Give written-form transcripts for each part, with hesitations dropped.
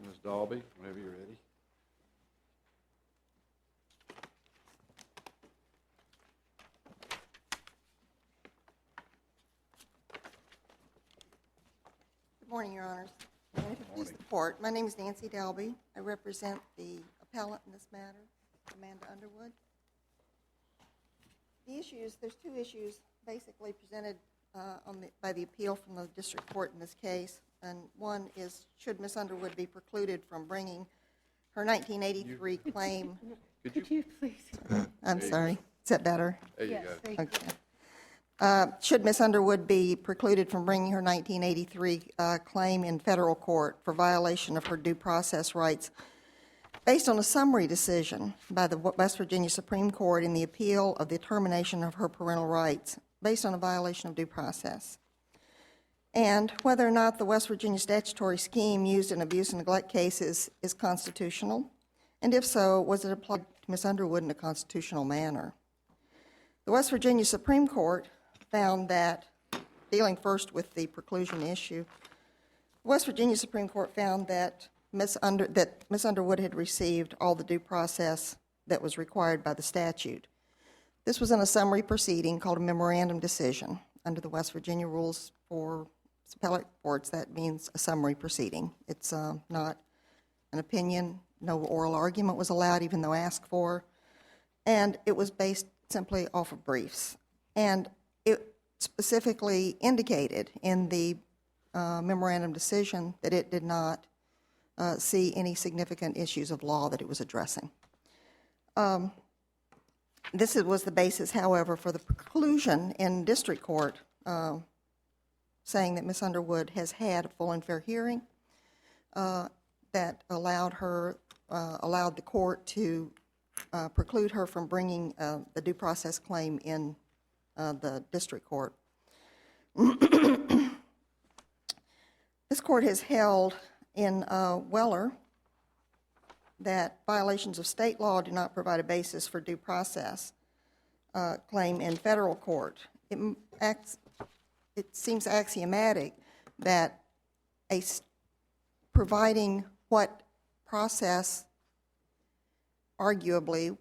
right, Ms. Dalby, whenever you're ready. Good morning, Your Honors. And if you please report, my name is Nancy Dalby. I represent the appellant in this matter, Amanda Underwood. The issues, there's two issues basically presented by the appeal from the district court in this case. And one is, should Ms. Underwood be precluded from bringing her 1983 claim? Could you please? I'm sorry. Is that better? There you Yes, go. thank you. Okay. Should Ms. Underwood be precluded from bringing her 1983 claim in federal court for violation of her due process rights based on a summary decision by the West Virginia Supreme Court in the appeal of the termination of her parental rights based on a violation of due process? And whether or not the West Virginia statutory scheme used in abuse and neglect cases is constitutional, and if so, was it applied to Ms. Underwood in a constitutional manner? The West Virginia Supreme Court found that, dealing first with the preclusion issue, the West Virginia Supreme Court found that Ms. Underwood had received all the due process that was required by the statute. This was in a summary proceeding called a memorandum decision. Under the West Virginia rules for appellate courts, that means a summary proceeding. It's not an opinion. No oral argument was allowed, even though asked for. And it was based simply off of briefs. And it specifically indicated in the memorandum decision that it did not see any significant issues of law that it was addressing. This was the basis, however, for the preclusion in district court, saying that Ms. Underwood has had a full and fair hearing that allowed the court to preclude her from bringing the due process claim in the district court. This court has held in Weller that violations of state law do not provide a basis for due process claim in federal court. It seems axiomatic that providing what process, arguably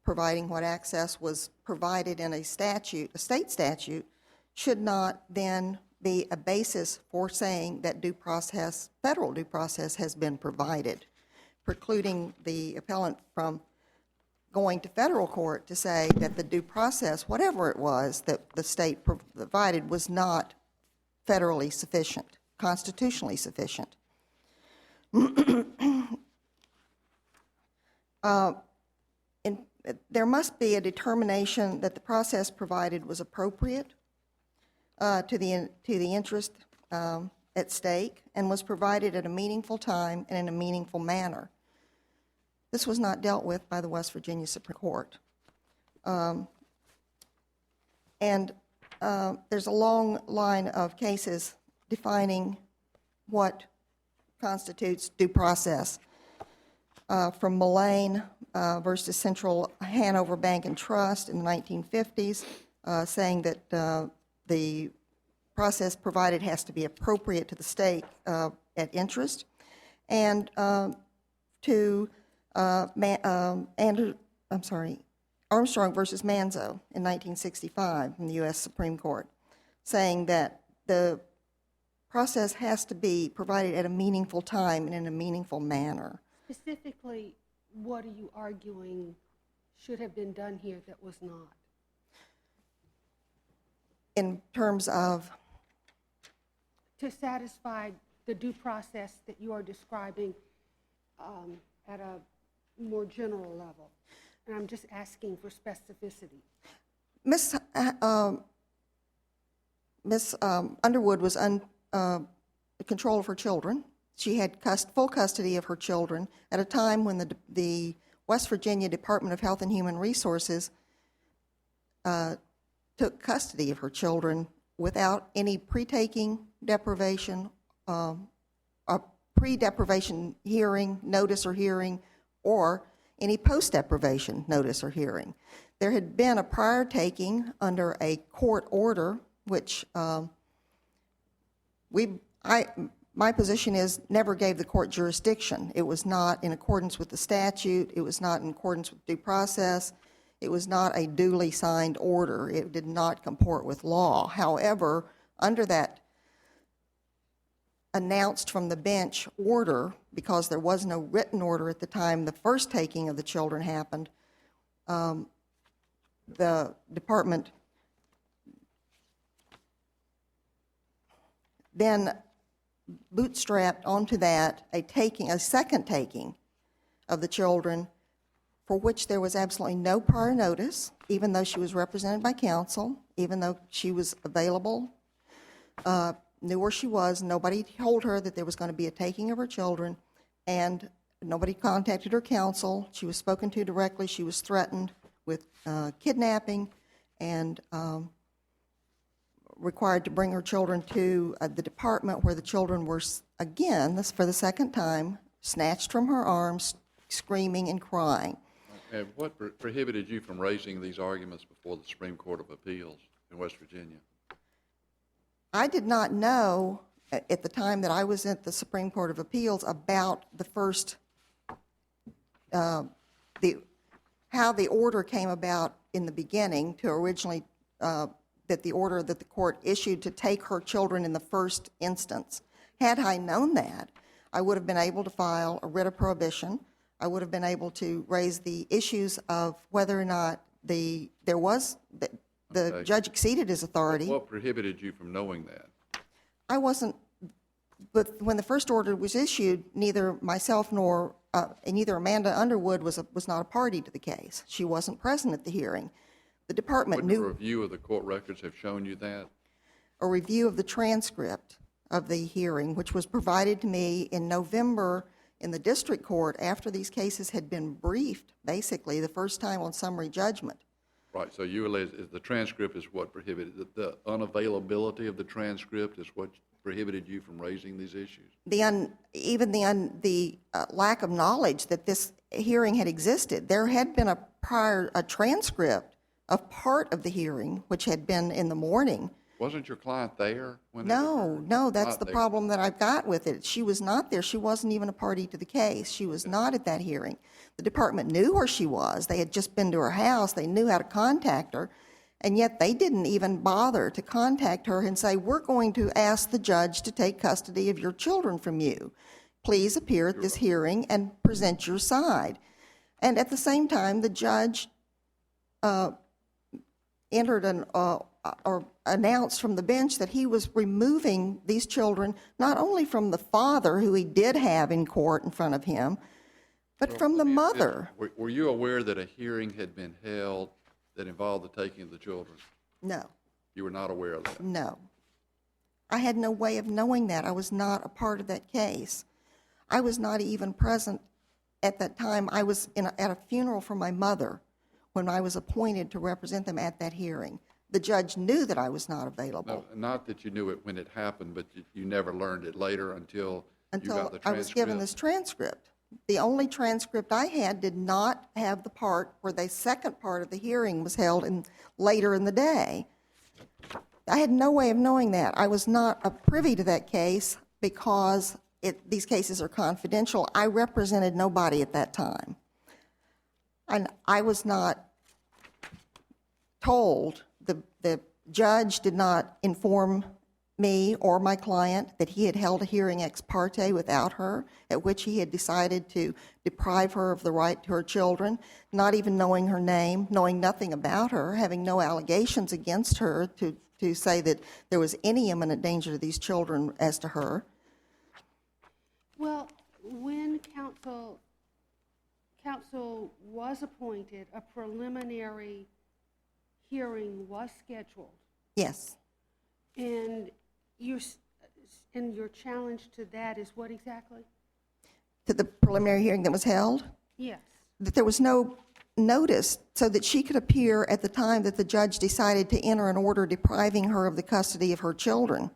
providing what access was provided in a statute, a state statute, should not then be a basis for saying that due process, federal due process, has been provided, precluding the appellant from going to federal court to say that the due process, whatever it was that the state provided, was not federally sufficient, constitutionally sufficient. There must be a determination that the process provided was appropriate to the interest at stake and was provided at a meaningful time and in a meaningful manner. This was not dealt with by the West Virginia Supreme Court. There's a long line of cases defining what constitutes due process, from Mullane versus Central Hanover Bank and Trust in the 1950s, saying that the process provided has to be appropriate to the state at interest, and to Armstrong versus Manzo in 1965 in the U.S. Supreme Court, saying that the process has to be provided at a meaningful time and in a meaningful manner. Specifically, what are you arguing should have been done here that was not? In terms of? To satisfy the due process that you are describing at a more general level. And I'm just asking for specificity. Miss Underwood was in control of her children. She had full custody of her children at a time when the West Virginia Department of Health and Human Resources took custody of her children without any pre-taking deprivation, a pre-deprivation hearing, notice or hearing, or any post-deprivation notice or hearing. There had been a prior taking under a court order, which my position is never gave the court jurisdiction. It was not in accordance with the statute. It was not in accordance with due process. It was not a duly signed order. It did not comport with law. However, under that announced from the bench order, because there was no written order at the time the first taking of the children happened, the department then bootstrapped onto that a second taking of the children, for which there was absolutely no prior notice, even though she was represented by counsel, even though she was available, knew where she was. Nobody told her that there was going to be a taking of her children, and nobody contacted her counsel. She was spoken to directly. She was threatened with kidnapping and required to bring her children to the department, where the children were, again, this for the second time, snatched from her arms, screaming and crying. And what prohibited you from raising these arguments before the Supreme Court of Appeals in West Virginia? I did not know at the time that I was at the Supreme Court of Appeals about the first, how the order came about in the beginning to originally, that the order that the court issued to take her children in the first instance. Had I known that, I would have been able to file a writ of prohibition. I would have been able to raise the issues of whether or not the judge exceeded his authority. What prohibited you from knowing that? I wasn't, but when the first order was issued, neither myself nor neither Amanda Underwood was not a party to the case. She wasn't present at the hearing. The department Wouldn't knew. a review of the court records have shown you that? A review of the transcript of the hearing, which was provided to me in November in the district court after these cases had been briefed, basically, the first time on summary judgment. Right, so you realize the transcript is what prohibited, the unavailability of the transcript is what prohibited you from raising these issues? Even the lack of knowledge that this hearing had existed. There had been a transcript of part of the hearing, which had been in the morning. Wasn't your client there when it No, occurred? no, that's Not the there. problem that I've got with it. She was not there. She wasn't even a party to the case. She was not at that hearing. The department knew where she was. They had just been to her house. They knew how to contact her, and yet they didn't even bother to contact her and say, we're going to ask the judge to take custody of your children from you. Please appear at this hearing and present your side. And at the same time, the judge entered or announced from the bench that he was removing these children not only from the father, who he did have in court in front of him, but from the mother. Were you aware that a hearing had been held that involved the taking of the children? No, You were not aware of that? no. I had no way of knowing that. I was not a part of that case. I was not even present at that time. I was at a funeral for my mother when I was appointed to represent them at that hearing. The judge knew that I was not available. No, not that you knew it when it happened, but you never learned it later until you got the transcript? I was given this transcript. The only transcript I had did not have the part where the second part of the hearing was held later in the day. I had no way of knowing that. I was not privy to that case because these cases are confidential. I represented nobody at that time. And I was not told, the judge did not inform me or my client that he had held a hearing ex parte without her, at which he had decided to deprive her of the right to her children, not even knowing her name, knowing nothing about her, having no allegations against her to say that there was any imminent danger to these children as to her. Well, when counsel was appointed, a preliminary hearing was scheduled. Yes. And your challenge to that is what exactly? To the preliminary hearing that was held? Yes. That there was no notice so that she could appear at the time that the judge decided to enter an order depriving her of the custody of her children.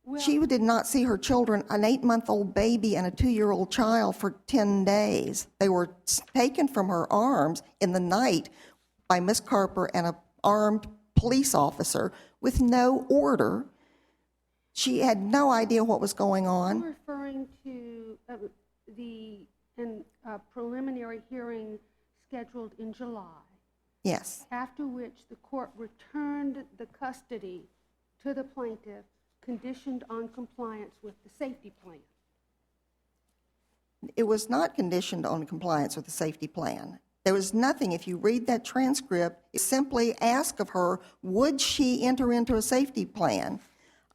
Well, She did not see her children, an 8-month-old baby and a 2-year-old child, for 10 days. They were taken from her arms in the night by Miss Carper and an armed police officer with no order She had no idea what was going I'm on. referring to the preliminary hearing scheduled in July, Yes. after which the court returned the custody to the plaintiff, conditioned on compliance with the safety plan. It was not conditioned on compliance with the safety plan. There was nothing, if you read that transcript, it simply asked of her, would she enter into a safety plan?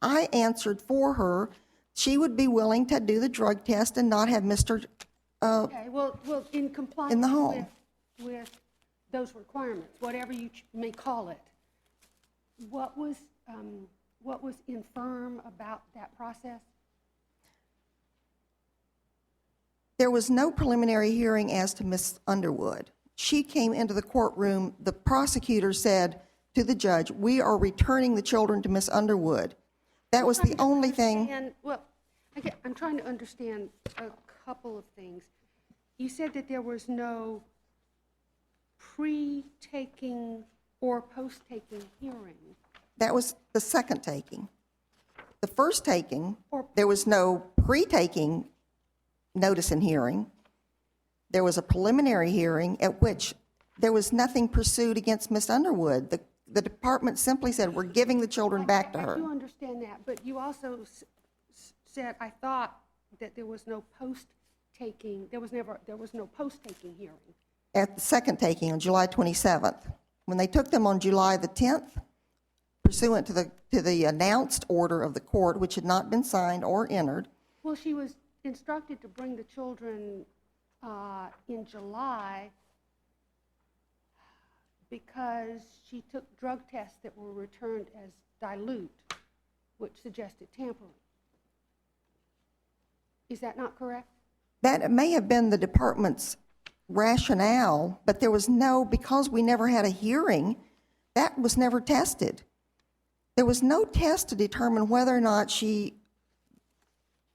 I answered for her, she would be willing to do the drug test and not have Mr. Okay, well, in compliance In the home. with those requirements, whatever you may call it, what was infirm about that process? There was no preliminary hearing as to Miss Underwood. She came into the courtroom, the prosecutor said to the judge, we are returning the children to Miss Underwood. That was the only thing. Well, I'm trying to understand a couple of things. You said that there was no pre-taking or post-taking hearing. That was the second taking. The first taking, there was no pre-taking notice and hearing. There was a preliminary hearing at which there was nothing pursued against Miss Underwood. The department simply said, we're giving the children back to her. I do understand that, but you also said, I thought that there was no post-taking, there was no post-taking hearing. At the second taking on July 27th. When they took them on July the 10th, pursuant to the announced order of the court, which had not been signed or entered. Well, she was instructed to bring the children in July because she took drug tests that were returned as dilute, which suggested tampering. Is that not correct? That may have been the department's rationale, but there was no, because we never had a hearing, that was never tested. There was no test to determine whether or not she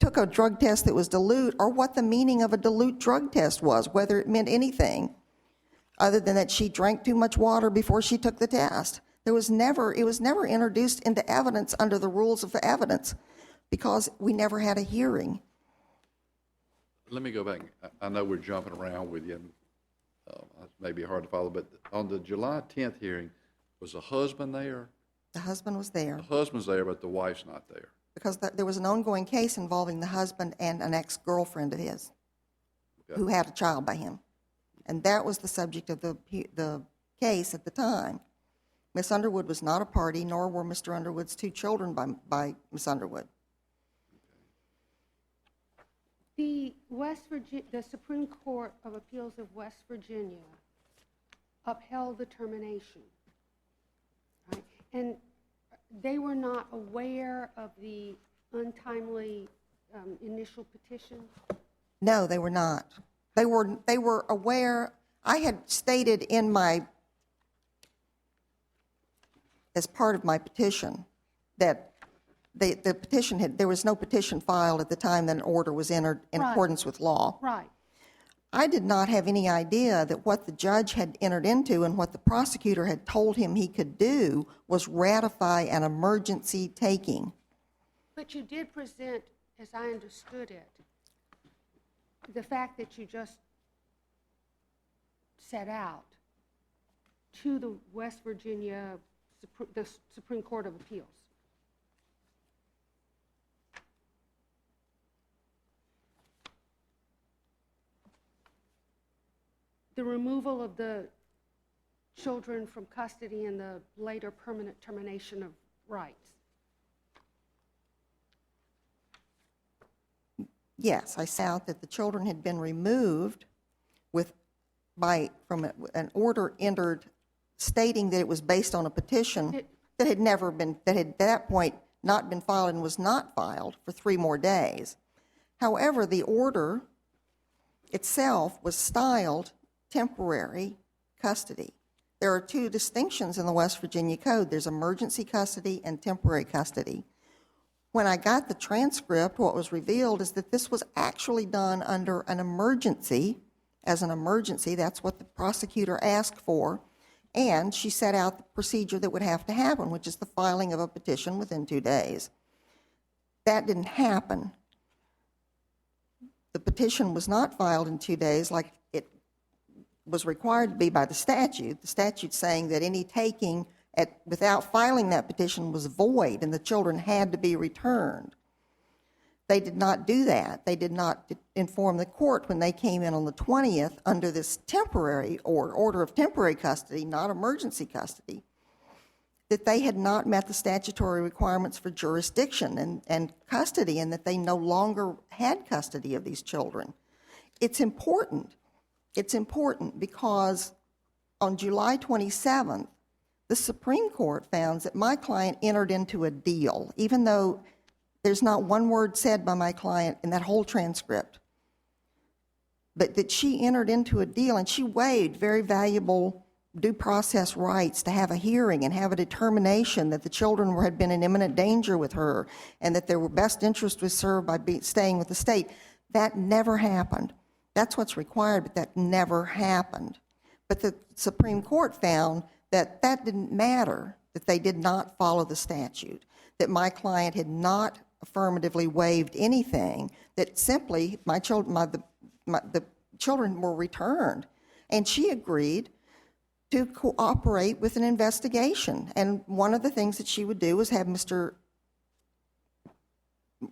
took a drug test that was dilute or what the meaning of a dilute drug test was, whether it meant anything other than that she drank too much water before she took the test. It was never introduced into evidence under the rules of the evidence because we never had a hearing. Let me go back. I know we're jumping around with you, and it may be hard to follow, but on the July 10th hearing, was the husband there? The husband was there The husband's there, but the wife's not there. because there was an ongoing case involving the husband and an ex-girlfriend of his who had a child by him. And that was the subject of the case at the time. Miss Underwood was not a party, nor were Mr. Underwood's two children by Miss Underwood. The Supreme Court of Appeals of West Virginia upheld the termination, right? And they were not aware of the untimely initial petition? No, they were not. They were aware. I had stated as part of my petition that the petition there was no petition filed at the time that an order was entered in accordance with law. Right. I did not have any idea that what the judge had entered into and what the prosecutor had told him he could do was ratify an emergency taking. But you did present, as I understood it, the fact that you just set out to the West Virginia the Supreme Court of Appeals. The removal of the children from custody and the later permanent termination of rights. Yes, I saw that the children had been removed from an order entered stating that it was based on a petition that had at that point not been filed and was not filed for 3 more days. However, the order itself was styled temporary custody. There are 2 distinctions in the West Virginia Code. There's emergency custody and temporary custody. When I got the transcript, what was revealed is that this was actually done under an emergency. As an emergency, that's what the prosecutor asked for, and she set out the procedure that would have to happen, which is the filing of a petition within 2 days. That didn't happen. The petition was not filed in 2 days like it was required to be by the statute. The statute saying that any taking without filing that petition was void and the children had to be returned. They did not do that. They did not inform the court when they came in on the 20th under this temporary order of temporary custody, not emergency custody, that they had not met the statutory requirements for jurisdiction and custody, and that they no longer had custody of these children. It's important. It's important because on July 27th, the Supreme Court found that my client entered into a deal, even though there's not one word said by my client in that whole transcript, but that she entered into a deal and she waived very valuable due process rights to have a hearing and have a determination that the children had been in imminent danger with her and that their best interest was served by staying with the state. That never happened. That's what's required, but that never happened. But the Supreme Court found that that didn't matter, that they did not follow the statute, that my client had not affirmatively waived anything, that simply the children were returned. And she agreed to cooperate with an investigation. And one of the things that she would do was have Mr.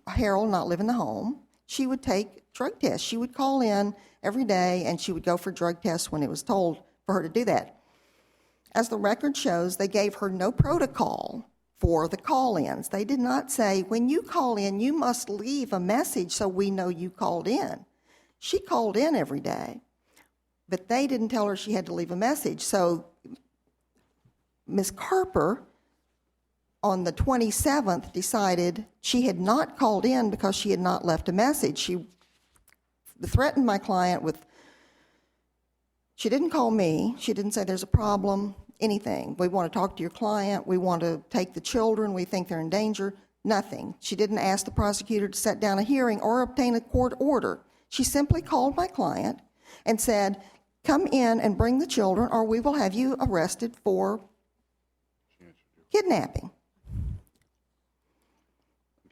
Harold not live in the home. She would take drug tests. She would call in every day and she would go for drug tests when it was told for her to do that. As the record shows, they gave her no protocol for the call-ins. They did not say, when you call in, you must leave a message so we know you called in. She called in every day, but they didn't tell her she had to leave a message. So Ms. Carper, on the 27th, decided she had not called in because she had not left a message. She threatened my client with, she didn't call me, she didn't say there's a problem, anything. We want to talk to your client, we want to take the children, we think they're in danger, nothing. She didn't ask the prosecutor to set down a hearing or obtain a court order. She simply called my client and said, come in and bring the children or we will have you arrested for kidnapping.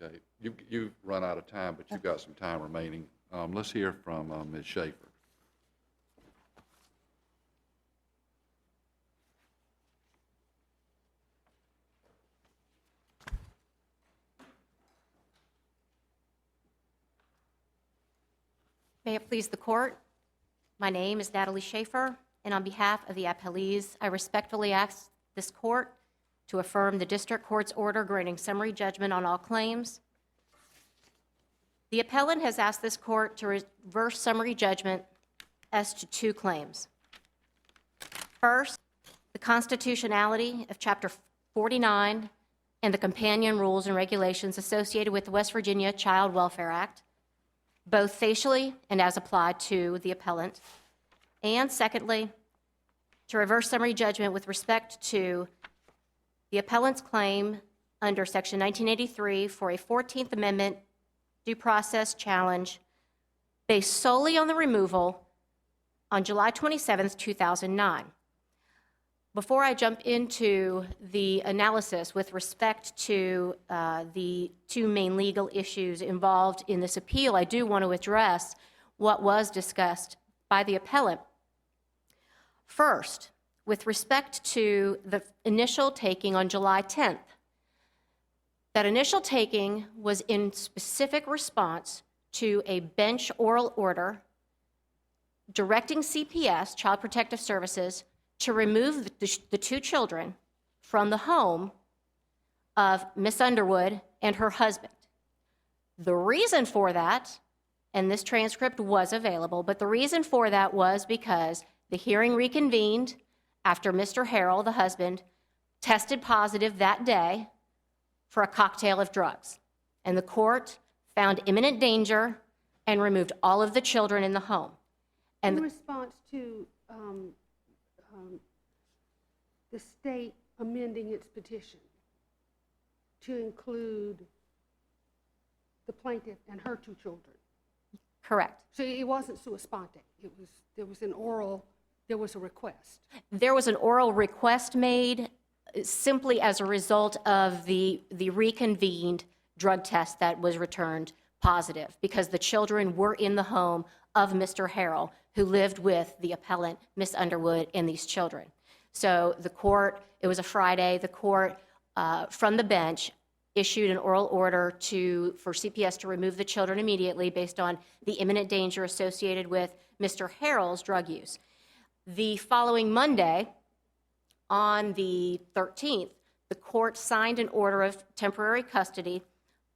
Okay, you've run out of time, but you've got some time remaining. Let's hear from Ms. Schaefer. May it please the court, my name is Natalie Schaefer, and on behalf of the appellees, I respectfully ask this court to affirm the district court's order granting summary judgment on all claims. The appellant has asked this court to reverse summary judgment as to 2 claims. First, the constitutionality of Chapter 49 and the companion rules and regulations associated with the West Virginia Child Welfare Act, both facially and as applied to the appellant. And secondly, to reverse summary judgment with respect to the appellant's claim under Section 1983 for a 14th Amendment due process challenge based solely on the removal on July 27, 2009. Before I jump into the analysis with respect to the 2 main legal issues involved in this appeal, I do want to address what was discussed by the appellant. First, with respect to the initial taking on July 10th, that initial taking was in specific response to a bench oral order directing CPS, Child Protective Services, to remove the 2 children from the home of Miss Underwood and her husband. The reason for that, and this transcript was available, but the reason for that was because the hearing reconvened after Mr. Harrell, the husband, tested positive that day for a cocktail of drugs. And the court found imminent danger and removed all of the children in the home. And in response to the state amending its petition to include the plaintiff and her 2 children. correct. So it wasn't sua sponte. There was a request. There was an oral request made simply as a result of the reconvened drug test that was returned positive because the children were in the home of Mr. Harrell, who lived with the appellant, Miss Underwood, and these children. So the court, it was a Friday, the court from the bench issued an oral order for CPS to remove the children immediately based on the imminent danger associated with Mr. Harrell's drug use. The following Monday, on the 13th, the court signed an order of temporary custody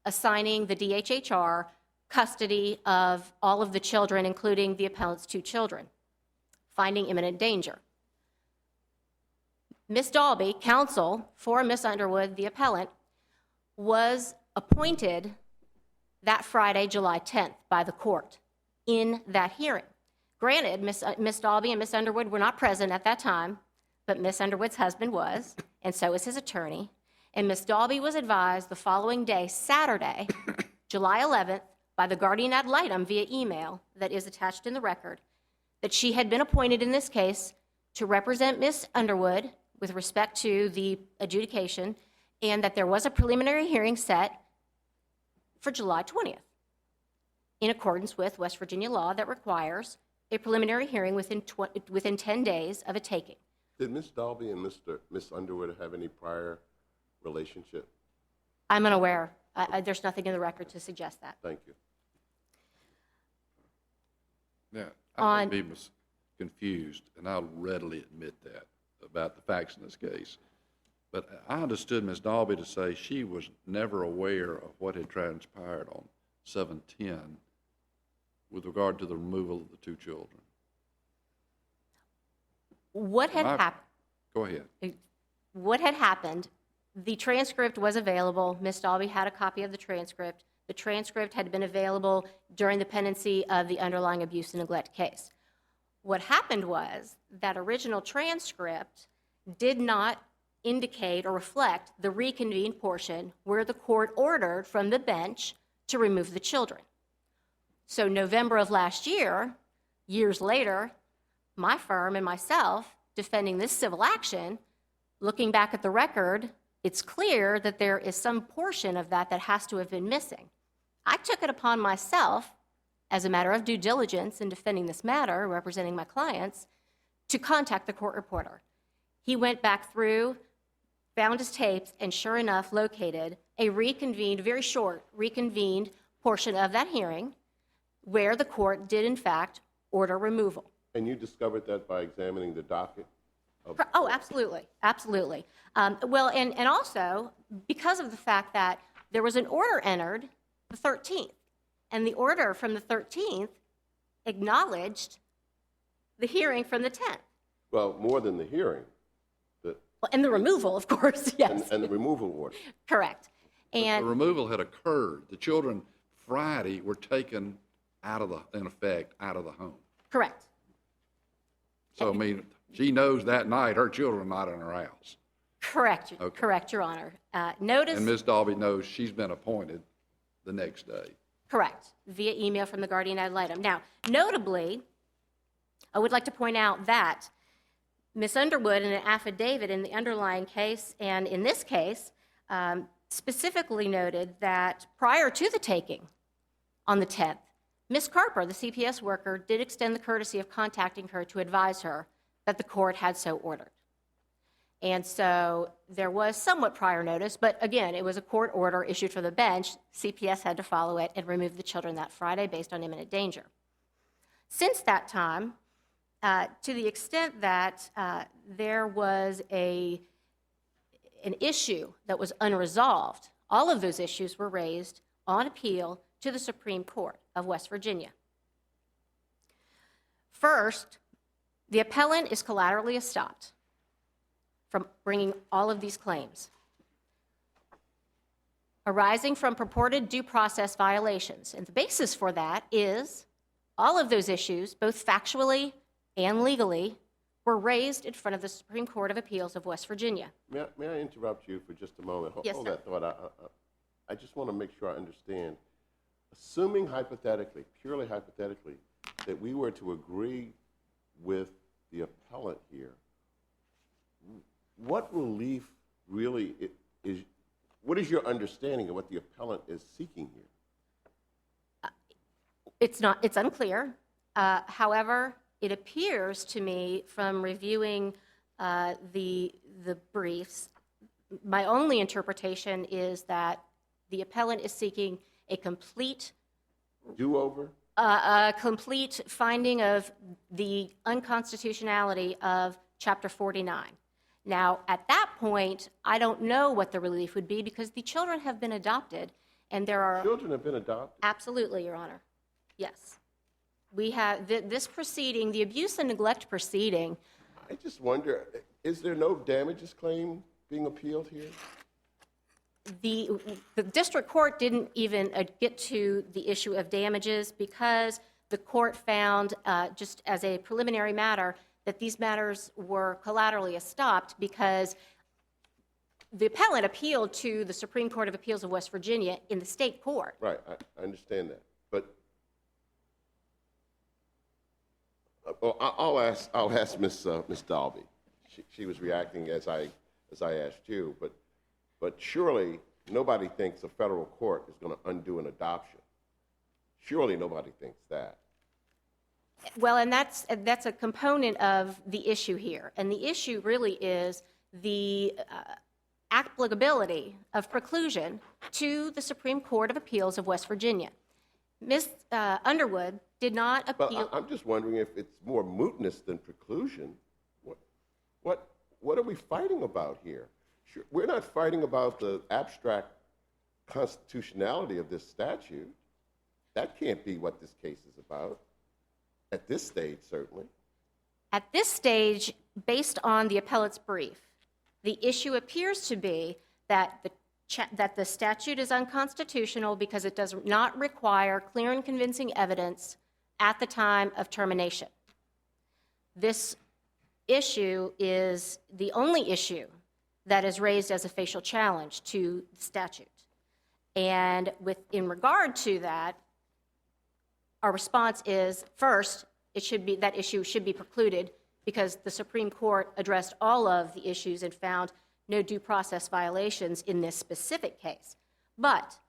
assigning the DHHR custody of all of the children, including the appellant's 2 children, finding imminent danger. Ms. Dalby, counsel for Ms. Underwood, the appellant, was appointed that Friday, July 10th, by the court in that hearing. Granted, Ms. Dalby and Ms. Underwood were not present at that time, but Ms. Underwood's husband was, and so was his attorney. And Ms. Dalby was advised the following day, Saturday, July 11th, by the guardian ad litem via email that is attached in the record, that she had been appointed in this case to represent Ms. Underwood with respect to the adjudication, and that there was a preliminary hearing set for July 20th, in accordance with West Virginia law that requires a preliminary hearing within 10 days of a taking. Did Ms. Dalby and Miss Underwood have any prior relationship? I'm unaware. There's nothing in the record to suggest that. Thank you. Now, I may be confused, and I'll readily admit that about the facts in this case. But I understood Ms. Dalby to say she was never aware of what had transpired on 7/10 with regard to the removal of the 2 children. What had happened? Go ahead. What had happened, the transcript was available. Ms. Dalby had a copy of the transcript. The transcript had been available during the pendency of the underlying abuse and neglect case. What happened was that original transcript did not indicate or reflect the reconvened portion where the court ordered from the bench to remove the children. So November of last year, years later, my firm and myself defending this civil action, looking back at the record, it's clear that there is some portion of that has to have been missing. I took it upon myself, as a matter of due diligence in defending this matter, representing my clients, to contact the court reporter. He went back through, found his tapes, and sure enough located a reconvened, very short, reconvened portion of that hearing where the court did, in fact, order removal. And you discovered that by examining the docket? Oh, absolutely, absolutely. Well, and also because of the fact that there was an order entered the 13th, and the order from the 13th acknowledged the hearing from the 10th. Well, more than the hearing. And the removal, of course, yes. And the removal order. Correct. But And the removal had occurred. The children Friday were taken out of in effect, out of the home. correct. So, I mean, she knows that night her children are not in her house. Correct, Okay. correct, Your Honor. Notice, And Ms. Dalby knows she's been appointed the next day. correct, via email from the guardian ad litem. Now, notably, I would like to point out that Ms. Underwood, in an affidavit in the underlying case and in this case, specifically noted that prior to the taking on the 10th, Ms. Carper, the CPS worker, did extend the courtesy of contacting her to advise her that the court had so ordered. And so there was somewhat prior notice, but again, it was a court order issued from the bench. CPS had to follow it and remove the children that Friday based on imminent danger. Since that time, to the extent that there was an issue that was unresolved, all of those issues were raised on appeal to the Supreme Court of West Virginia. First, the appellant is collaterally estopped from bringing all of these claims arising from purported due process violations. And the basis for that is all of those issues, both factually and legally, were raised in front of the Supreme Court of Appeals of West Virginia. May I interrupt you for just a moment? Yes, Hold sir. that thought. I just want to make sure I understand. Assuming hypothetically, purely hypothetically, that we were to agree with the appellant here, what relief really is, what is your understanding of what the appellant is seeking here? It's unclear. However, it appears to me from reviewing the briefs, my only interpretation is that the appellant is seeking a complete Do-over? a complete finding of the unconstitutionality of Chapter 49. Now, at that point, I don't know what the relief would be because the children have been adopted, and there are... Children have been adopted? Absolutely, Your Honor. Yes. We have this proceeding, the abuse and neglect proceeding. I just wonder, is there no damages claim being appealed here? The district court didn't even get to the issue of damages because the court found, just as a preliminary matter, that these matters were collaterally estopped because the appellant appealed to the Supreme Court of Appeals of West Virginia in the state court. Right, I understand that. But well, I'll ask Miss Dalby. She was reacting as I asked you, but surely nobody thinks a federal court is going to undo an adoption. Surely nobody thinks that. Well, and that's a component of the issue here. And the issue really is the applicability of preclusion to the Supreme Court of Appeals of West Virginia. Ms. Underwood did not appeal. But I'm just wondering if it's more mootness than preclusion. What are we fighting about here? Sure, we're not fighting about the abstract constitutionality of this statute. That can't be what this case is about. At this stage, certainly. At this stage, based on the appellate's brief, the issue appears to be that the statute is unconstitutional because it does not require clear and convincing evidence at the time of termination. This issue is the only issue that is raised as a facial challenge to the statute. And in regard to that, our response is, first, that issue should be precluded because the Supreme Court addressed all of the issues and found no due process violations in this specific case. But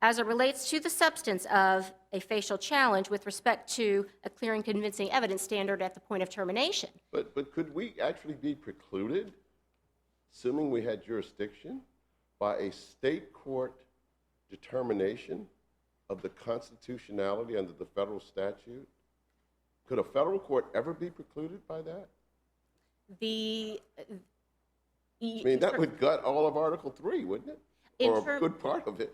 as it relates to the substance of a facial challenge with respect to a clear and convincing evidence standard at the point of termination. But could we actually be precluded, assuming we had jurisdiction, by a state court determination of the constitutionality under the federal statute? Could a federal court ever be precluded by that? I mean, that would gut all of Article 3, wouldn't it? Or a good part of it.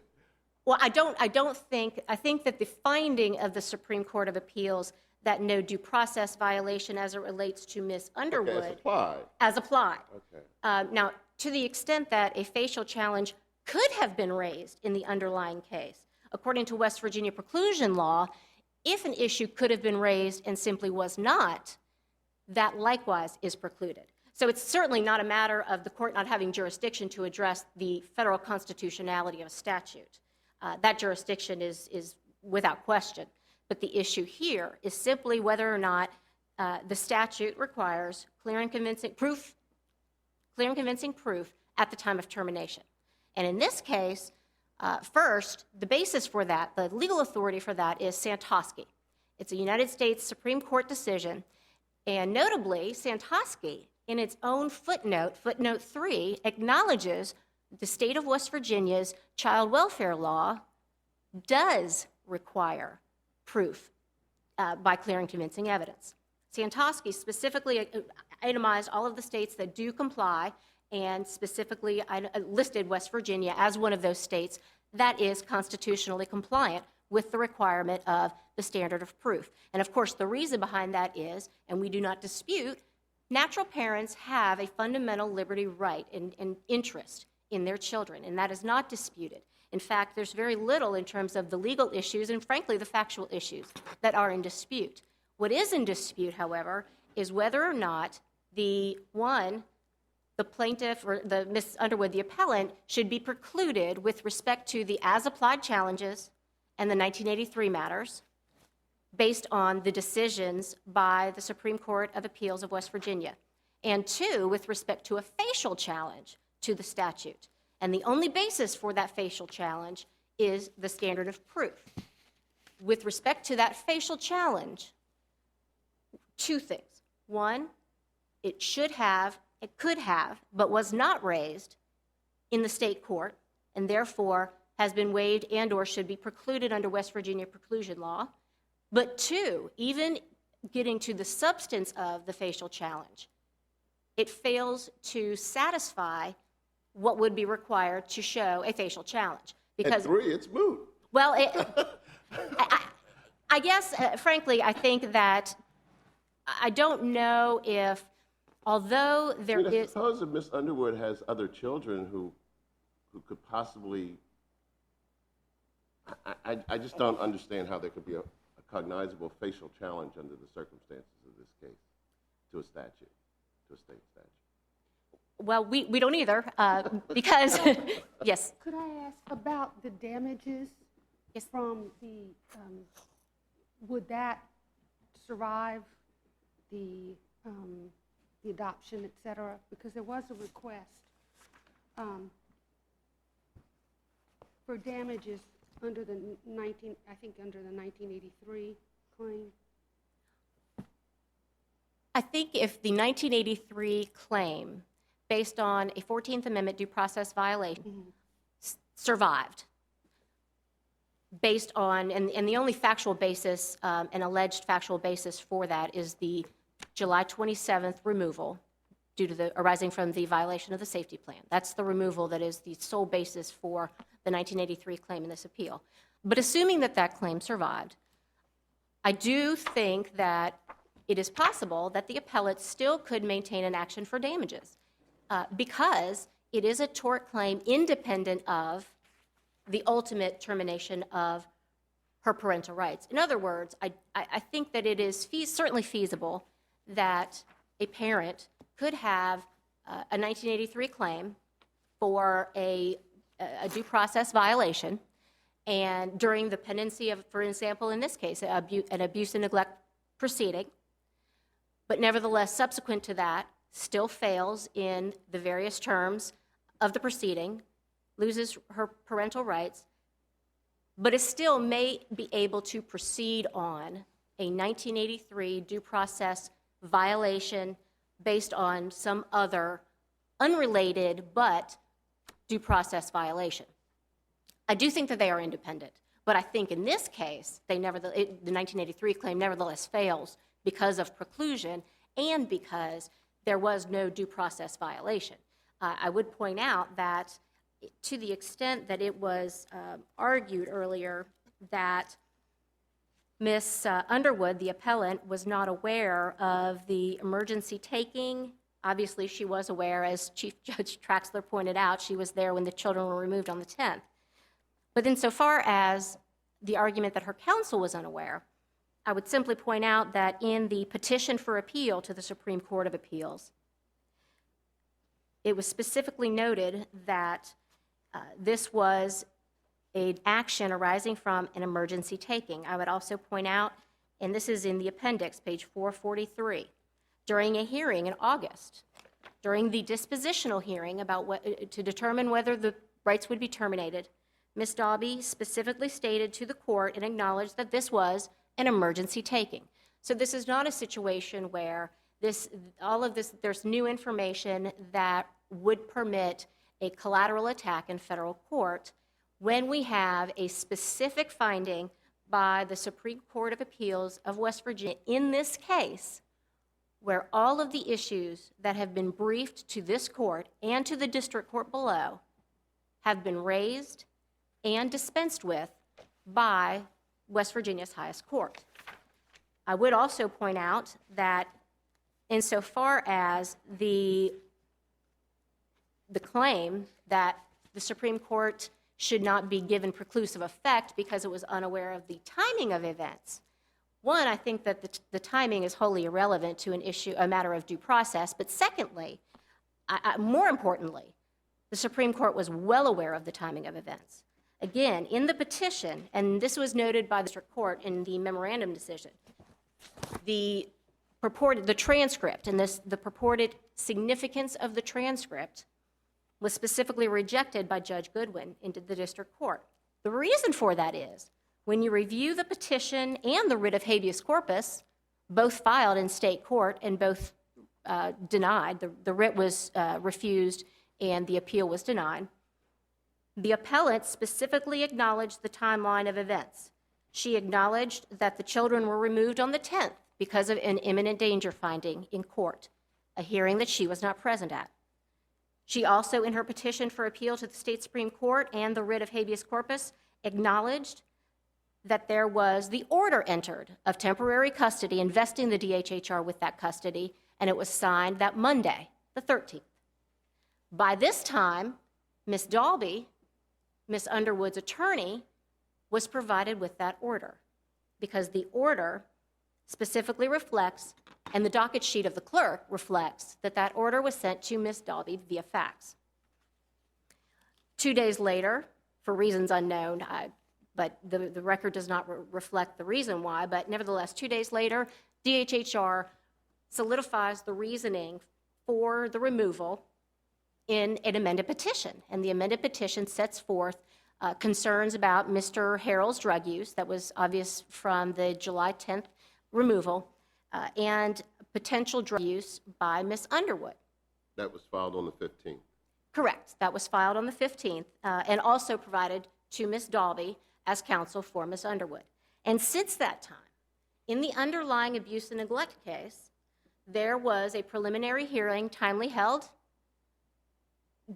Well, I think that the finding of the Supreme Court of Appeals that no due process violation as it relates to Ms. Underwood. Okay, as applied. As applied. Okay. Now, to the extent that a facial challenge could have been raised in the underlying case, according to West Virginia preclusion law, if an issue could have been raised and simply was not, that likewise is precluded. So it's certainly not a matter of the court not having jurisdiction to address the federal constitutionality of a statute. That jurisdiction is without question. But the issue here is simply whether or not the statute requires clear and convincing proof at the time of termination. And in this case, first, the basis for that, the legal authority for that is Santosky. It's a United States Supreme Court decision, and notably, Santosky, in its own footnote 3, acknowledges the state of West Virginia's child welfare law does require proof by clear and convincing evidence. Santosky specifically itemized all of the states that do comply and specifically listed West Virginia as one of those states that is constitutionally compliant with the requirement of the standard of proof. And of course, the reason behind that is, and we do not dispute, natural parents have a fundamental liberty right and interest in their children, and that is not disputed. In fact, there's very little in terms of the legal issues and, frankly, the factual issues that are in dispute. What is in dispute, however, is whether or not the plaintiff or the Ms. Underwood, the appellant, should be precluded with respect to the as-applied challenges and the 1983 matters based on the decisions by the Supreme Court of Appeals of West Virginia, and two, with respect to a facial challenge to the statute. And the only basis for that facial challenge is the standard of proof. With respect to that facial challenge, two things. One, it could have, but was not raised in the state court, and therefore has been waived and or should be precluded under West Virginia preclusion law. But two, even getting to the substance of the facial challenge, it fails to satisfy what would be required to show a facial challenge. And three, it's moot. Well, I guess, frankly, I think that I don't know if, although there I mean, I is... suppose if Miss Underwood has other children who could possibly, I just don't understand how there could be a cognizable facial challenge under the circumstances of this case to a statute, to a state statute. Well, we don't either, because, yes. Could I ask about the damages? Yes. From the, would that survive the adoption, et cetera? Because there was a request for damages under the under the 1983 claim. I think if the 1983 claim, based on a 14th Amendment due process violation, survived, based on, and the only factual basis, an alleged factual basis for that is the July 27th removal due to arising from the violation of the safety plan. That's the removal that is the sole basis for the 1983 claim in this appeal. But assuming that that claim survived, I do think that it is possible that the appellate still could maintain an action for damages because it is a tort claim independent of the ultimate termination of her parental rights. In other words, I think that it is certainly feasible that a parent could have a 1983 claim for a due process violation, and during the pendency of, for example, in this case, an abuse and neglect proceeding, but nevertheless, subsequent to that, still fails in the various terms of the proceeding, loses her parental rights, but is still may be able to proceed on a 1983 due process violation based on some other unrelated but due process violation. I do think that they are independent, but I think in this case, the 1983 claim nevertheless fails because of preclusion and because there was no due process violation. I would point out that to the extent that it was argued earlier that Ms. Underwood, the appellant, was not aware of the emergency taking. Obviously, she was aware, as Chief Judge Traxler pointed out. She was there when the children were removed on the 10th. But insofar as the argument that her counsel was unaware, I would simply point out that in the petition for appeal to the Supreme Court of Appeals, it was specifically noted that this was an action arising from an emergency taking. I would also point out, and this is in the appendix, page 443, during a hearing in August, during the dispositional hearing to determine whether the rights would be terminated, Ms. Daube specifically stated to the court and acknowledged that this was an emergency taking. So this is not a situation where there's new information that would permit a collateral attack in federal court when we have a specific finding by the Supreme Court of Appeals of West Virginia in this case, where all of the issues that have been briefed to this court and to the district court below have been raised and dispensed with by West Virginia's highest court. I would also point out that insofar as the claim that the Supreme Court should not be given preclusive effect because it was unaware of the timing of events, one, I think that the timing is wholly irrelevant to a matter of due process, but secondly, more importantly, the Supreme Court was well aware of the timing of events. Again, in the petition, and this was noted by the district court in the memorandum decision, the transcript and the purported significance of the transcript was specifically rejected by Judge Goodwin into the district court. The reason for that is, when you review the petition and the writ of habeas corpus, both filed in state court and both denied, the writ was refused and the appeal was denied, the appellant specifically acknowledged the timeline of events. She acknowledged that the children were removed on the 10th because of an imminent danger finding in court, a hearing that she was not present at. She also, in her petition for appeal to the state Supreme Court and the writ of habeas corpus, acknowledged that there was the order entered of temporary custody investing the DHHR with that custody, and it was signed that Monday, the 13th. By this time, Ms. Dalby, Ms. Underwood's attorney, was provided with that order because the order specifically reflects, and the docket sheet of the clerk reflects, that that order was sent to Ms. Dalby via fax. 2 days later, for reasons unknown, but the record does not reflect the reason why, but nevertheless, 2 days later, DHHR solidifies the reasoning for the removal in an amended petition. And the amended petition sets forth concerns about Mr. Harrell's drug use that was obvious from the July 10th removal and potential drug use by Ms. Underwood. That was filed on the 15th. Correct. That was filed on the 15th and also provided to Ms. Dalby as counsel for Ms. Underwood. And since that time, in the underlying abuse and neglect case, there was a preliminary hearing timely held,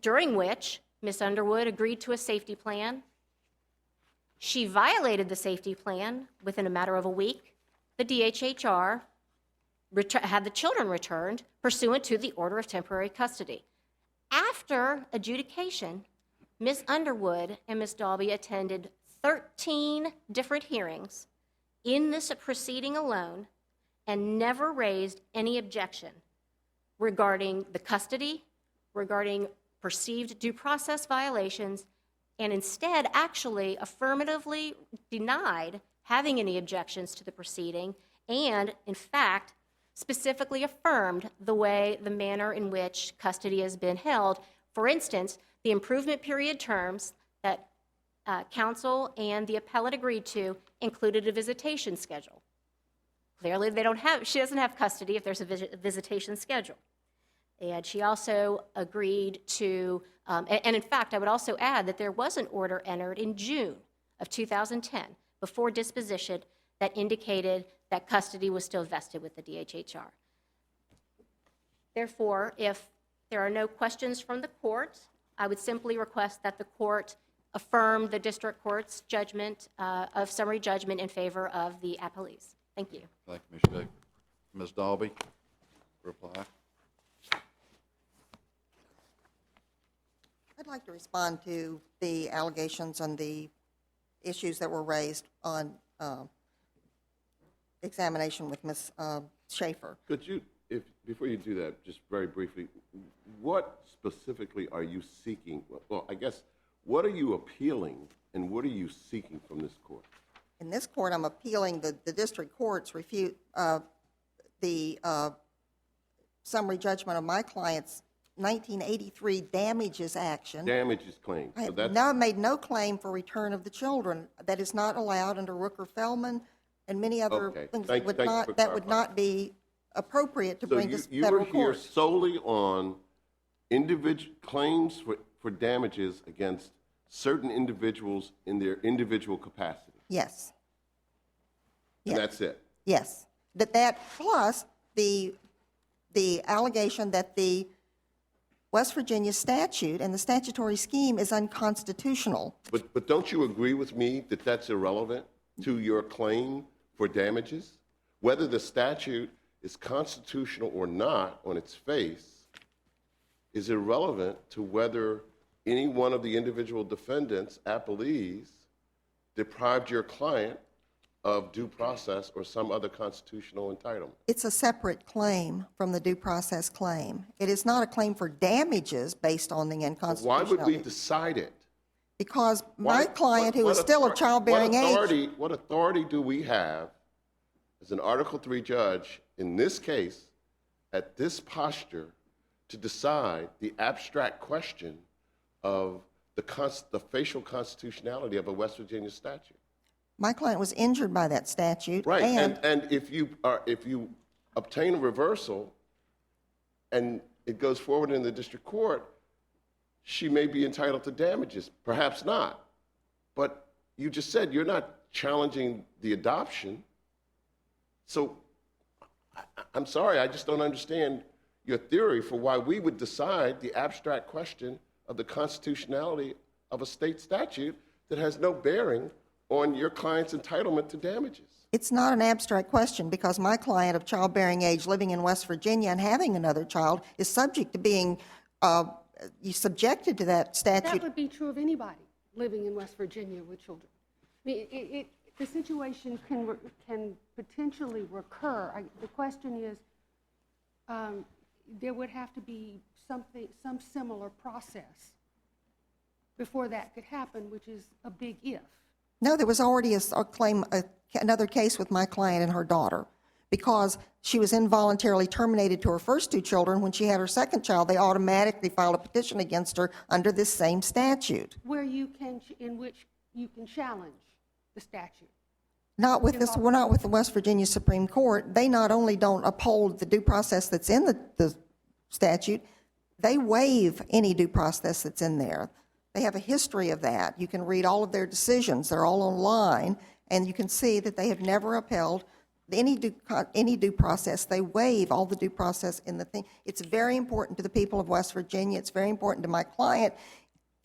during which Ms. Underwood agreed to a safety plan. She violated the safety plan within a matter of a week. The DHHR had the children returned pursuant to the order of temporary custody. After adjudication, Ms. Underwood and Ms. Dalby attended 13 different hearings in this proceeding alone and never raised any objection regarding the custody, regarding perceived due process violations, and instead actually affirmatively denied having any objections to the proceeding and, in fact, specifically affirmed the manner in which custody has been held. For instance, the improvement period terms that counsel and the appellate agreed to included a visitation schedule. Clearly, she doesn't have custody if there's a visitation schedule. And she also agreed to, and in fact, I would also add that there was an order entered in June of 2010 before disposition that indicated that custody was still vested with the DHHR. Therefore, if there are no questions from the court, I would simply request that the court affirm the district court's judgment of summary judgment in favor of the appellees. Thank you. Thank you, Ms. Schaefer. Ms. Dalby, reply. I'd like to respond to the allegations and the issues that were raised on examination with Ms. Schaefer. Could you, before you do that, just very briefly, what specifically are you seeking? Well, I guess, what are you appealing and what are you seeking from this court? In this court, I'm appealing the district court's refute the summary judgment of my client's 1983 damages action. Damages claim. I So that's, made no claim for return of the children. That is not allowed under Rooker-Feldman and many other Okay. things Thank you for that would not be appropriate to so bring this you federal were here court. solely on individual claims for damages against certain individuals in their individual capacity. Yes. And Yes. that's it. Yes. That plus the allegation that the West Virginia statute and the statutory scheme is unconstitutional. But don't you agree with me that that's irrelevant to your claim for damages? Whether the statute is constitutional or not on its face is irrelevant to whether any one of the individual defendants, appellees, deprived your client of due process or some other constitutional entitlement. It's a separate claim from the due process claim. It is not a claim for damages based on the Why unconstitutionality. would we decide it? Because my client, who what is still of author- childbearing age, What authority do we have as an Article III judge in this case, at this posture, to decide the abstract question of the facial constitutionality of a West Virginia statute. My client was injured by that statute. Right, And and if you obtain a reversal and it goes forward in the district court, she may be entitled to damages, perhaps not. But you just said you're not challenging the adoption. So I'm sorry, I just don't understand your theory for why we would decide the abstract question of the constitutionality of a state statute that has no bearing on your client's entitlement to damages. it's not an abstract question because my client of childbearing age living in West Virginia and having another child is subject to being subjected to that statute. That would be true of anybody living in West Virginia with children. I mean, the situation can potentially recur. The question is, there would have to be some similar process before that could happen, which is a big if. No, there was already another case with my client and her daughter. Because she was involuntarily terminated to her first two children, when she had her second child, they automatically filed a petition against her under this same statute. In which you can challenge the statute. Not with this. We're not with the West Virginia Supreme Court. They not only don't uphold the due process that's in the statute, they waive any due process that's in there. They have a history of that. You can read all of their decisions. They're all online, and you can see that they have never upheld any due process. They waive all the due process in the thing. It's very important to the people of West Virginia. It's very important to my client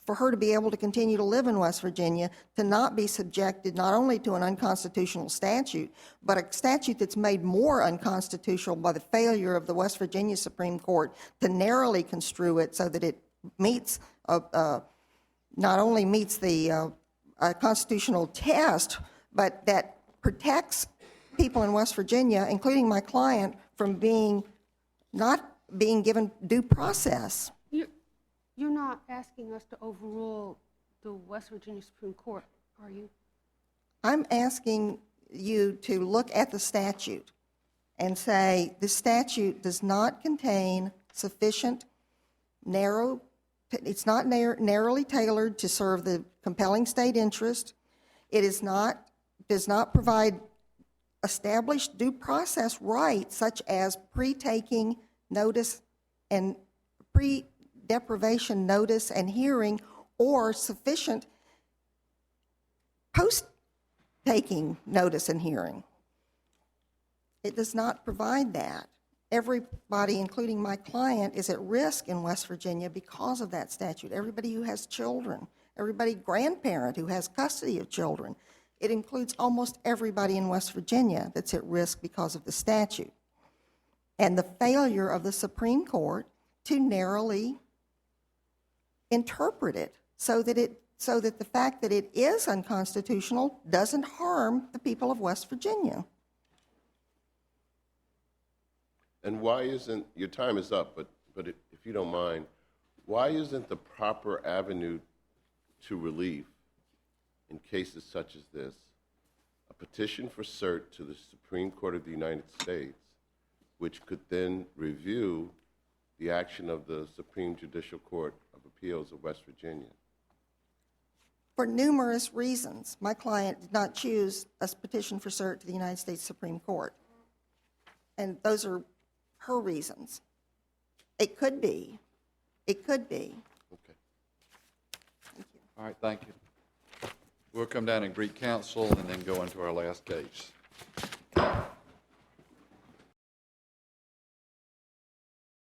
for her to be able to continue to live in West Virginia, to not be subjected not only to an unconstitutional statute, but a statute that's made more unconstitutional by the failure of the West Virginia Supreme Court to narrowly construe it so that it meets, not only meets the constitutional test, but that protects people in West Virginia, including my client, from not being given due process. You're not asking us to overrule the West Virginia Supreme Court, are you? I'm asking you to look at the statute and say the statute does not contain sufficient it's not narrowly tailored to serve the compelling state interest. It does not provide established due process rights such as pre-taking notice and pre-deprivation notice and hearing, or sufficient post-taking notice and hearing. It does not provide that. Everybody, including my client, is at risk in West Virginia because of that statute. Everybody who has children, everybody grandparent who has custody of children. It includes almost everybody in West Virginia that's at risk because of the statute. And the failure of the Supreme Court to narrowly interpret it so that the fact that it is unconstitutional doesn't harm the people of West Virginia. And why isn't, your time is up, but if you don't mind, why isn't the proper avenue to relief in cases such as this a petition for cert to the Supreme Court of the United States, which could then review the action of the Supreme Judicial Court of Appeals of West Virginia? For numerous reasons, my client did not choose a petition for cert to the United States Supreme Court. And those are her reasons. It could be. It could be. Okay. Thank you. All right, thank you. We'll come down and greet counsel and then go into our last case.